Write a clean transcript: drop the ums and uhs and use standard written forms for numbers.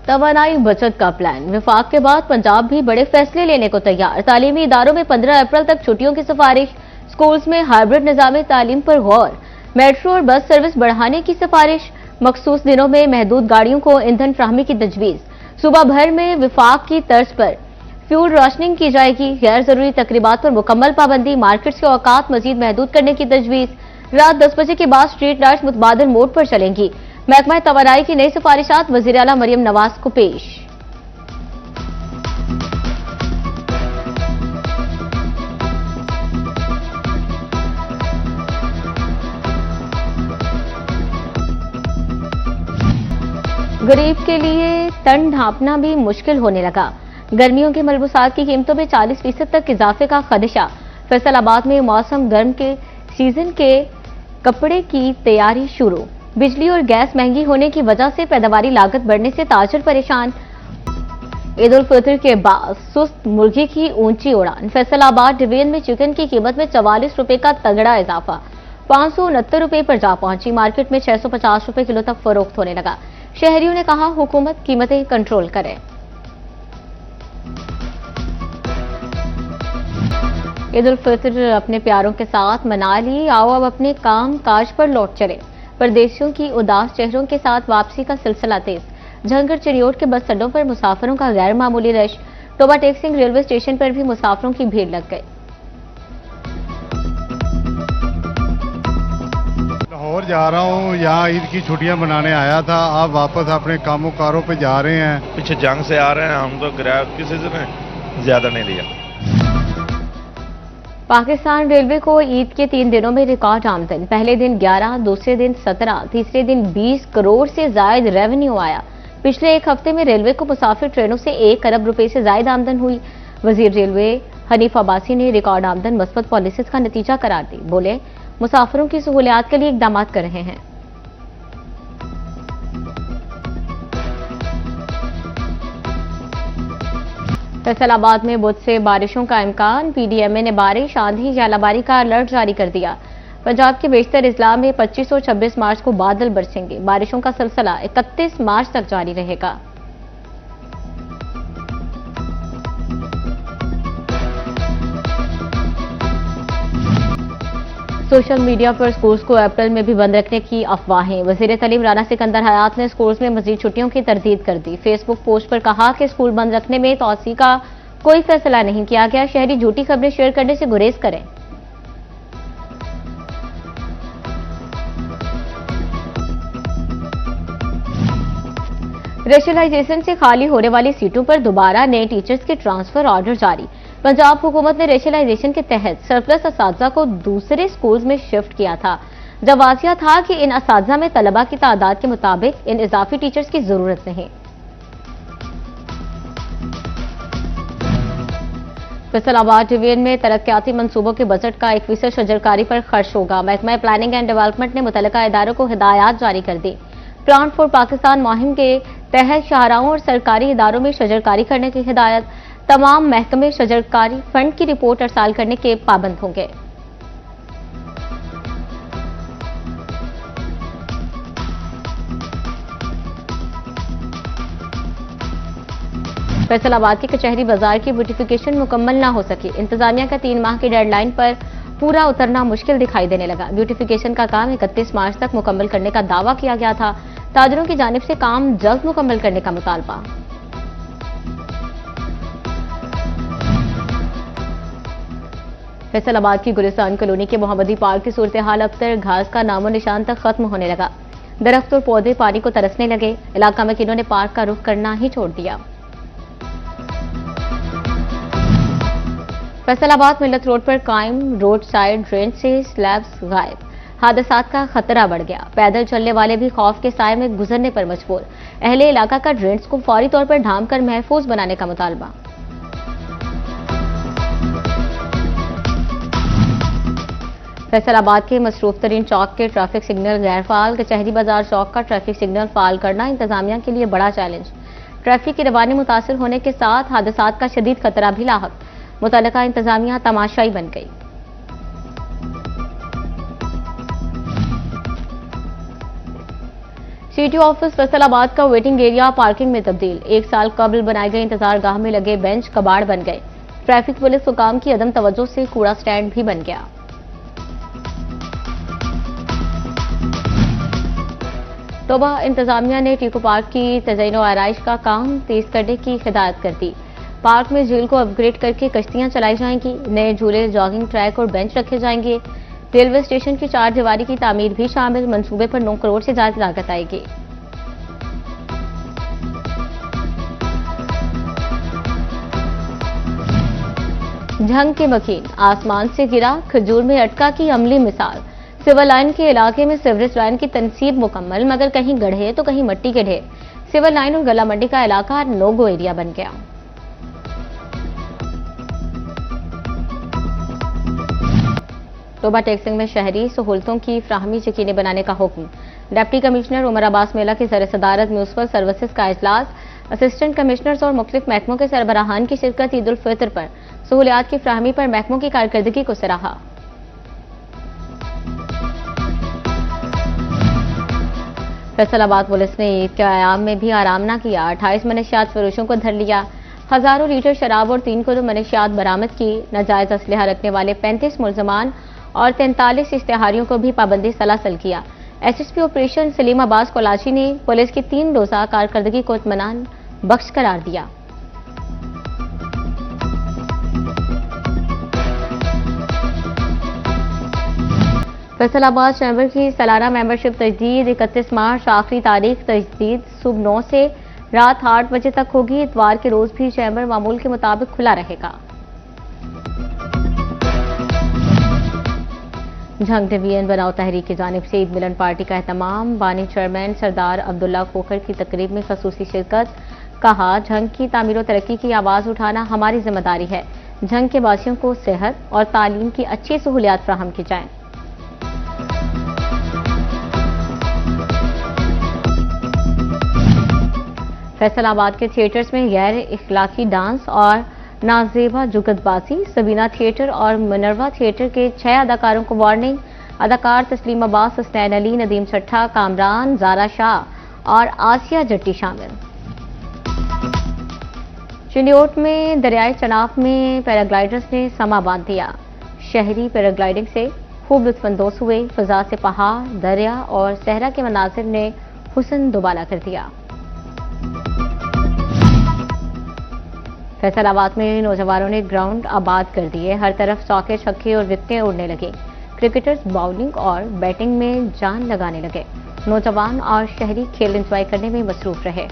तवानाई बचत का प्लान। विफाक के बाद पंजाब भी बड़े फैसले लेने को तैयार। तालीमी इदारों में 15 अप्रैल तक छुट्टियों की सिफारिश। स्कूल्स में हाइब्रिड निजाम तालीम पर गौर। मेट्रो और बस सर्विस बढ़ाने की सिफारिश। मखसूस दिनों में महदूद गाड़ियों को ईंधन फ्राहमी की तजवीज। सूबा भर में विफाक की तर्ज पर फ्यूल राशनिंग की जाएगी। गैर जरूरी तकरीबात पर मुकम्मल पाबंदी। मार्केट्स के औकात मजीद महदूद करने की तजवीज। रात 10 बजे के बाद स्ट्रीट लाइट्स मुतबादिल मोड पर चलेंगी। महकमा तवानाई की नई सिफारिशात वज़ीर आला मरियम नवाज को पेश। गरीब के लिए तन ढांपना भी मुश्किल होने लगा। गर्मियों के मलबूसात की कीमतों में 40% तक इजाफे का खदशा। फैसलाबाद में मौसम गर्म के सीजन के कपड़े की तैयारी शुरू। बिजली और गैस महंगी होने की वजह से पैदावारी लागत बढ़ने से ताजर परेशान। ईद उल फितर के बाद सुस्त मुर्गी की ऊंची उड़ान। फैसलाबाद डिवीजन में चिकन की कीमत में 44 रुपए का तगड़ा इजाफा। 569 रुपए पर जा पहुंची। मार्केट में 650 रुपए किलो तक फरोख्त होने लगा। शहरियों ने कहा हुकूमत कीमतें कंट्रोल करे। ईद उल फितर अपने प्यारों के साथ मना ली। आओ अब अपने काम काज पर लौट चले। परदेशियों की उदास चेहरों के साथ वापसी का सिलसिला तेज। झंगर चिड़ियोट के बस अड्डों पर मुसाफिरों का गैर मामूली rush. Toba Tek Singh railway station पर भी मुसाफिरों की भीड़ लग गई। लाहौर जा रहा हूँ, यहाँ ईद की छुट्टियां मनाने आया था। अब वापस अपने कामों कारों पे जा रहे हैं। पीछे जंग से आ रहे हैं हम, तो किराया किसी ने ज्यादा नहीं लिया। पाकिस्तान रेलवे को ईद के 3 दिनों में रिकॉर्ड आमदन। पहले दिन 11, दूसरे दिन 17, तीसरे दिन 20 करोड़ से जायद रेवेन्यू आया। पिछले एक हफ्ते में रेलवे को मुसाफिर ट्रेनों से 1 अरब रुपए से जायद आमदन हुई। वजीर रेलवे हनीफ अब्बासी ने रिकॉर्ड आमदन मस्बत पॉलिसीज का नतीजा करार दी। बोले मुसाफिरों की सहूलियात के लिए इकदाम कर रहे हैं। फैसलाबाद में बुध से बारिशों का इम्कान। पीडीएमए ने बारिश, आंधी, झालाबारी का अलर्ट जारी कर दिया। पंजाब के बेशतर इजला में 25 और 26 मार्च को बादल बरसेंगे। बारिशों का सिलसिला 31 मार्च तक जारी रहेगा। सोशल मीडिया पर स्कूल्स को अप्रैल में भी बंद रखने की अफवाहें। वजीर तालीम राना सिकंदर हयात ने स्कूल्स में मजीद छुट्टियों की तरदीद कर दी। फेसबुक पोस्ट पर कहा कि स्कूल बंद रखने में तौसी का कोई फैसला नहीं किया गया। शहरी झूठी खबरें शेयर करने से गुरेज करें। रेशनलाइजेशन से खाली होने वाली सीटों पर दोबारा नए टीचर्स के ट्रांसफर ऑर्डर जारी। पंजाब हुकूमत ने रेशनलाइजेशन के तहत सरप्लस असातिज़ा को दूसरे स्कूल्स में शिफ्ट किया था। जब वाजिया था कि इन असातिज़ा में तलबा की तादाद के मुताबिक इन इजाफी टीचर्स की जरूरत नहीं। फैसलाबाद डिवीजन में तरक्याती मंसूबों के बजट का 1% शजरकारी पर खर्च होगा। महकमा प्लानिंग एंड डेवलपमेंट ने मुतल्लिका इदारों को हिदायत जारी कर दी। प्लांट फॉर पाकिस्तान मुहिम के तहत शाहराहों और सरकारी इदारों में शजरकारी करने की हिदायत। तमाम महकमे शजरकारी फंड की रिपोर्ट अरसाल करने के पाबंद होंगे। फैसलाबाद की कचहरी बाजार की ब्यूटिफिकेशन मुकम्मल न हो सकी। इंतजामिया का 3 माह की डेडलाइन पर पूरा उतरना मुश्किल दिखाई देने लगा। ब्यूटिफिकेशन का काम 31 मार्च तक मुकम्मल करने का दावा किया गया था। ताजरों की जानिब से काम जल्द मुकम्मल करने का मुतालबा। फैसलाबाद की गुलिस्तान कॉलोनी के मोहम्मदी पार्क की सूरत हाल अब तक घास का नामो निशान तक खत्म होने लगा। दरख्त और पौधे पानी को तरसने लगे। इलाका में किन्होंने पार्क का रुख करना ही छोड़ दिया। फैसलाबाद मिल्लत रोड पर कायम रोड साइड ड्रेन से स्लैब्स गायब। हादसात का खतरा बढ़ गया। पैदल चलने वाले भी खौफ के साए में गुजरने पर मजबूर। अहले इलाका का ड्रेन्स को फौरी तौर पर ढांप कर महफूज बनाने का मुतालबा। फैसलाबाद के मसरूफ तरीन चौक के ट्रैफिक सिग्नल गैर फाल। कचहरी बाजार चौक का ट्रैफिक सिग्नल फाल करना इंतजामिया के लिए बड़ा चैलेंज। ट्रैफिक की रवानी मुतासर होने के साथ हादसात का शदीद खतरा भी लाहक। मुतल्लिका इंतजामिया तमाशाई बन गई। सिटी ऑफिस फैसलाबाद का वेटिंग एरिया पार्किंग में तब्दील। 1 साल कबल बनाए गए इंतजार गाह में लगे बेंच कबाड़ बन गए। ट्रैफिक पुलिस हुकाम की अदम तवज्जो से कूड़ा स्टैंड भी बन गया। तोबा इंतजामिया ने टीको पार्क की तज़यीनो आराइश का काम तेज करने की हिदायत कर दी। पार्क में झील को अपग्रेड करके कश्तियां चलाई जाएंगी। नए झूले, जॉगिंग ट्रैक और बेंच रखे जाएंगे। रेलवे स्टेशन की 4 दीवारी की तामीर भी शामिल। मंसूबे पर 9 करोड़ से ज्यादा लागत आएगी। झंग के मकीन आसमान से गिरा, खजूर में अटका की अमली मिसाल। सिविल लाइन के इलाके में सीवरेज लाइन की तनसीब मुकम्मल, मगर कहीं गड्ढे तो कहीं मिट्टी के ढेर। सिविल लाइन और गला मंडी का इलाका नो गो एरिया बन गया। तोबा टैक्सिंग में शहरी सहूलतों की फ्राहमी यकीनी बनाने का हुक्म। डिप्टी कमिश्नर उमर अब्बास मेला की ज़र सदारत म्यूनिसिपल सर्विसेज का इजलास। असिस्टेंट कमिश्नर्स और मुख्तलिफ महकमों के सरबराहान की शिरकत। ईद उल फितर पर सहूलियात की फ्राहमी पर महकमों की कारकर्दगी को सराहा। फैसलाबाद पुलिस ने ईद के आयाम में भी आराम न किया। 28 मनशियात फरोशों को धर लिया। हजारों लीटर शराब और 3 किलो मनशियात बरामद की। नाजायज असलहा रखने वाले 35 मुलजमान और 43 इश्तेहारियों को भी पाबंदी सलासल किया। एसएसपी ऑपरेशन सलीम अब्बास कोलाची ने पुलिस की 3 रोजा कारकर्दगी को इत्मीनान बख्श करार दिया। फैसलाबाद चैम्बर की सालाना मेंबरशिप तजदीद 31 मार्च आखिरी तारीख। तजदीद सुबह 9 से रात 8 बजे तक होगी। इतवार के रोज भी चैम्बर मामूल के मुताबिक खुला रहेगा। झंग डिवीजन बनाओ तहरीक की जानिब से ईद मिलन पार्टी का एहतमाम। बानी चेयरमैन सरदार अब्दुल्ला खोखर की तकरीब में खसूसी शिरकत। कहा, झंग की तामीर और तरक्की की आवाज उठाना हमारी जिम्मेदारी है। झंग के वासियों को सेहत और तालीम की अच्छी सहूलियात फराहम की जाएं। फैसलाबाद के थिएटर्स में गैर इखलाकी डांस और नाजेबा जुगतबाजी। सबीना थिएटर और मिनरवा थिएटर के 6 अदाकारों को वार्निंग। अदाकार तस्लीम अब्बास, हसनैन अली, नदीम छट्टा, कामरान, जारा शाह और आसिया जट्टी शामिल। चिलियोट में दरियाई चनाब में पैराग्लाइडर्स ने समा बांध दिया। शहरी पैराग्लाइडिंग से खूब लुत्फानंदोज हुए। फिजा से पहाड़, दरिया और सहरा के मनाजिर ने हुस्न दुबाला कर दिया। फैसलाबाद में नौजवानों ने ग्राउंड आबाद कर दिए। हर तरफ चौके, छक्के और विकेटें उड़ने लगे। क्रिकेटर्स बाउलिंग और बैटिंग में जान लगाने लगे। नौजवान और शहरी खेल एंजॉय करने में मसरूफ रहे।